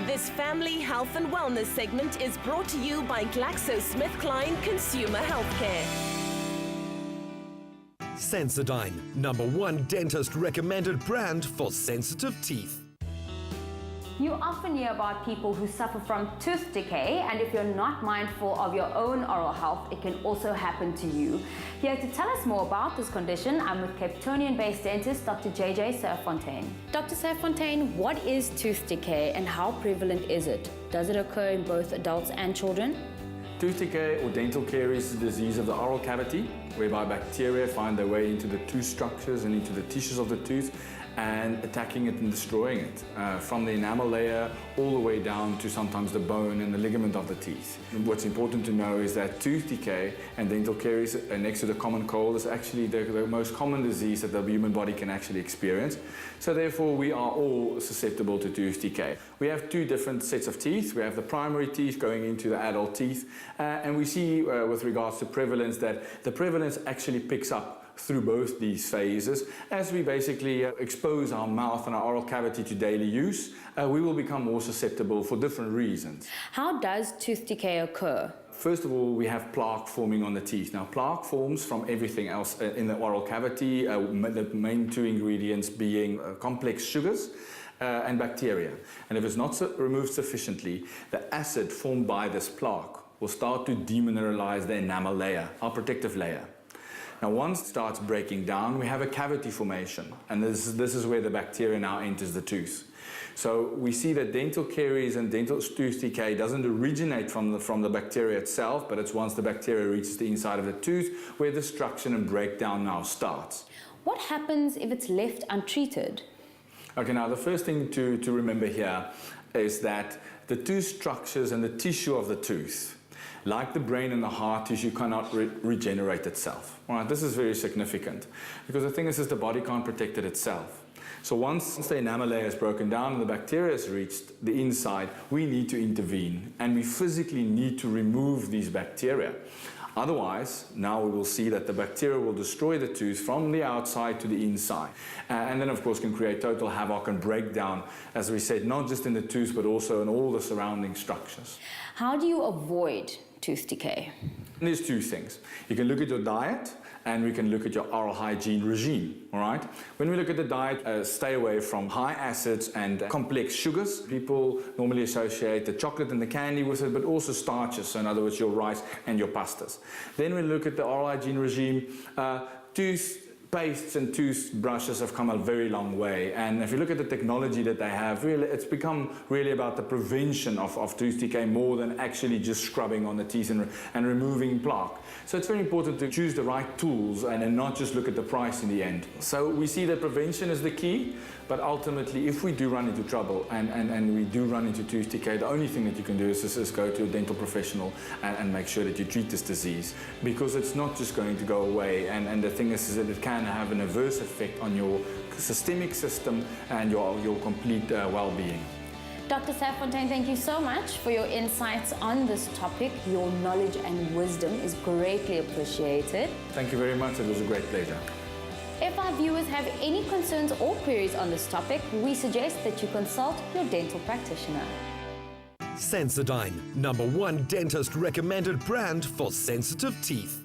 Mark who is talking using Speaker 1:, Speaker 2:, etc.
Speaker 1: This family health and wellness segment is brought to you by GlaxoSmithKline Consumer Healthcare.
Speaker 2: Sensodyne, #1 dentist recommended brand for sensitive teeth.
Speaker 3: You often hear about people who suffer from tooth decay, and if you're not mindful of your own oral health, it can also happen to you. Here to tell us more about this condition, I'm with Cape Townian-based dentist Dr. JJ Serfontein. Dr. Serfontein, what is tooth decay and how prevalent is it? Does it occur in both adults and children?
Speaker 4: Tooth decay or dental caries is a disease of the oral cavity whereby bacteria find their way into the tooth structures and into the tissues of the tooth and attacking it and destroying it from the enamel layer all the way down to sometimes the bone and the ligament of the teeth. And what's important to know is that tooth decay and dental caries next to the common cold is actually the most common disease that the human body can actually experience. So therefore we are all susceptible to tooth decay. We have two different sets of teeth. We have the primary teeth going into the adult teeth and we see with regards to prevalence that the prevalence actually picks up through both these phases. As we basically expose our mouth and our oral cavity to daily use, we will become more susceptible for different reasons.
Speaker 3: How does tooth decay occur?
Speaker 4: First of all, we have plaque forming on the teeth. Now, plaque forms from everything else in the oral cavity, the main two ingredients being complex sugars and bacteria. And if it's not removed sufficiently, the acid formed by this plaque will start to demineralize the enamel layer, our protective layer. Now, once it starts breaking down, we have a cavity formation, and this is where the bacteria now enters the tooth. So we see that dental caries and dental tooth decay doesn't originate from the bacteria itself, but it's once the bacteria reaches the inside of the tooth where destruction and breakdown now starts.
Speaker 3: What happens if it's left untreated?
Speaker 4: Okay, now the first thing to remember here is that the tooth structures and the tissue of the tooth, like the brain and the heart tissue, cannot regenerate itself. All right, this is very significant because the thing is the body can't protect it itself. So once the enamel layer is broken down and the bacteria has reached the inside, we need to intervene and we physically need to remove these bacteria. Otherwise, now we will see that the bacteria will destroy the tooth from the outside to the inside. And then, of course, can create total havoc and breakdown, as we said, not just in the tooth, but also in all the surrounding structures.
Speaker 3: How do you avoid tooth decay?
Speaker 4: And there's two things. You can look at your diet and we can look at your oral hygiene regime, all right? When we look at the diet, stay away from high acids and complex sugars. People normally associate the chocolate and the candy with it, but also starches, so in other words, your rice and your pastas. Then we look at the oral hygiene regime. Toothpastes and toothbrushes have come a very long way, and if you look at the technology that they have, really, it's become really about the prevention of tooth decay more than actually just scrubbing on the teeth and removing plaque. So it's very important to choose the right tools and not just look at the price in the end. So we see that prevention is the key, but ultimately if we do run into trouble and we do run into tooth decay, the only thing that you can do is go to a dental professional and make sure that you treat this disease, because it's not just going to go away, and the thing is that it can have an adverse effect on your systemic system and your complete well-being.
Speaker 3: Dr. Serfontein, thank you so much for your insights on this topic. Your knowledge and wisdom is greatly appreciated.
Speaker 4: Thank you very much. It was a great pleasure.
Speaker 3: If our viewers have any concerns or queries on this topic, we suggest that you consult your dental practitioner.
Speaker 2: Sensodyne, #1 dentist recommended brand for sensitive teeth.